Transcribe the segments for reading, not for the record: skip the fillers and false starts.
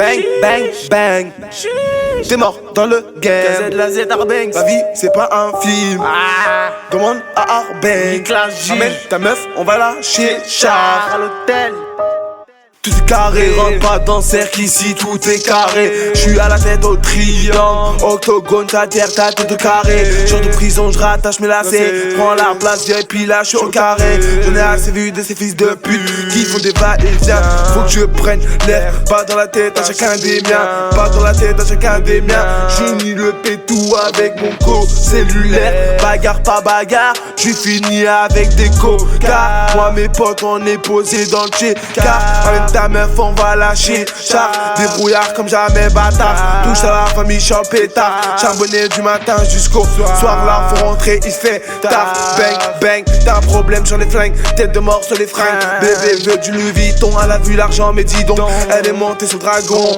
Bang, bang, bang. T'es mort dans le game. La Z Arbengs. Ma vie, c'est pas un film. Demande à Arbengs. Amène ta meuf, on va la chez Char. À l'hôtel. Tout est carré, rentre pas dans le cercle ici, tout est carré. J'suis à la tête au triangle, octogone, ta terre, ta tête de carré. Genre de prison, j'rattache mes lacets. Prends la place, viens et puis là j'suis au carré. J'en ai assez vu de ces fils de pute qui font des va-et-vient. Faut que je prenne l'air, pas dans la tête à chacun des miens. Pas dans la tête à chacun des miens. J'unis le pétou avec mon co-cellulaire. Bagarre pas bagarre, j'suis fini avec des cocards. Moi mes potes on est posé dans le car ta meuf on va lâcher. Char, débrouillard comme jamais bâtard. Touche à la famille, chant pétard. Charbonné du matin jusqu'au soir. Là faut rentrer, il fait taf. Bang, bang, t'as un problème sur les flingues. Tête de mort sur les fringues. Bébé veut du Louis Vuitton. Elle a vu l'argent mais dis donc, elle est montée sur le dragon.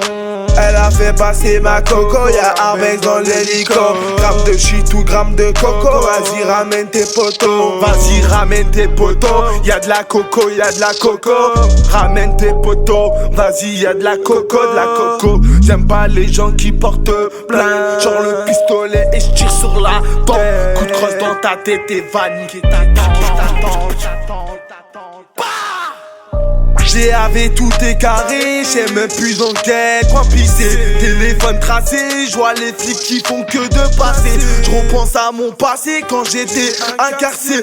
Elle a fait passer ma coco, y'a Arbengs dans l'hélico. Gramme de shit ou gramme de coco, vas-y ramène tes potos. Vas-y ramène tes potos, y'a de la coco, y'a de la coco. Ramène tes potos, vas-y y'a de la coco, de la coco. J'aime pas les gens qui portent plainte. Genre le pistolet et j'tire sur la tombe. Coup de crosse dans ta tête et va niquer ta GAV tout est carré, j'sais même plus dans quel coin pisser. Téléphone tracé, j'vois les flics qui font que de passer. J'repense à mon passé quand j'étais incarcéré.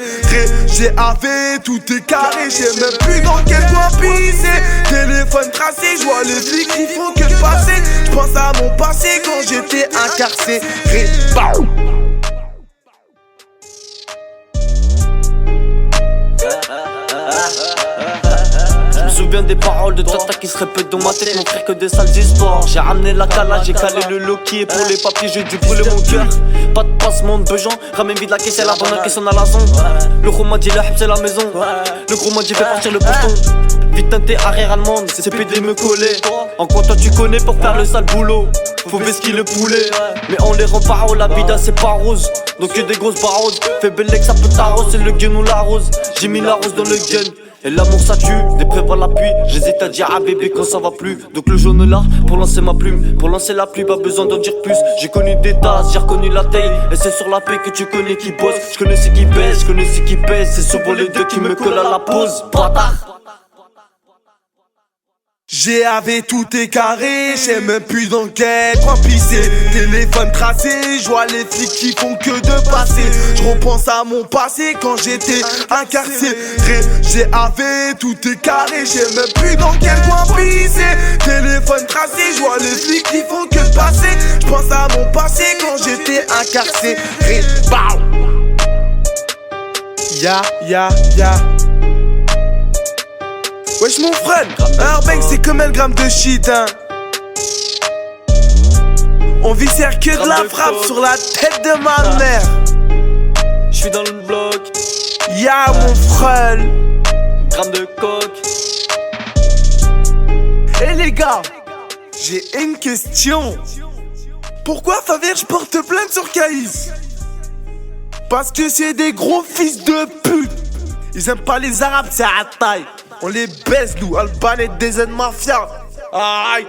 GAV tout est carré, j'sais même plus dans quel coin pisser. Téléphone tracé, j'vois les flics qui font que de passer. J'pense à mon passé quand j'étais incarcéré. Je me souviens des paroles de Tata qui se répètent dans ma tête, mon frère que des sales histoires. J'ai ramené la cala, j'ai calé le loki et pour les papiers j'ai dû brûler mon cœur. Pas de passement de besoin, ramène vite la caisse et la bonne qui sonne à la zone. Le gros m'a dit le c'est la maison, le gros m'a dit fais partir le bouton. Vite teinté arrière allemande, c'est PD me coller. En quoi toi tu connais pour faire le sale boulot? Faut vesquiller le poulet, mais on les rend paroles, la vida c'est pas rose. Donc que des grosses baroses, fais belle que ça peut t'arrose, c'est le gun ou la rose. J'ai mis la rose dans le gun. Et l'amour ça tue, des preuves à l'appui. J'hésite à dire à bébé quand ça va plus. Donc le jaune là, pour lancer ma plume. Pour lancer la pluie, pas besoin d'en dire plus. J'ai connu des tasses, j'ai reconnu la taille. Et c'est sur la paix que tu connais qui bosse. Je connais ceux qui baissent, je connais ceux qui pèsent. C'est souvent les deux qui me collent à la pause. Bâtard. GAV tout est carré, j'sais même plus dans quel coin pisser. Téléphone tracé, j'vois les flics qui font que de passer. J'repense à mon passé quand j'étais incarcéré. GAV tout est carré, j'sais même plus dans quel coin pisser. Téléphone tracé, j'vois les flics qui font que de passer. J'pense à mon passé quand j'étais incarcéré. Bow. Ya. Wesh mon frère, Arbengs c'est comme un gramme de shit hein. On viscère que de la frappe sur la tête de ma mère. J'suis dans le bloc. Ya mon frère. Gramme de coke. Eh les gars, j'ai une question. Pourquoi Favert porte plainte sur Caïs? Parce que c'est des gros fils de pute. Ils aiment pas les arabes, c'est à taille. On les baise nous, Albanais des Mafia. Aïe.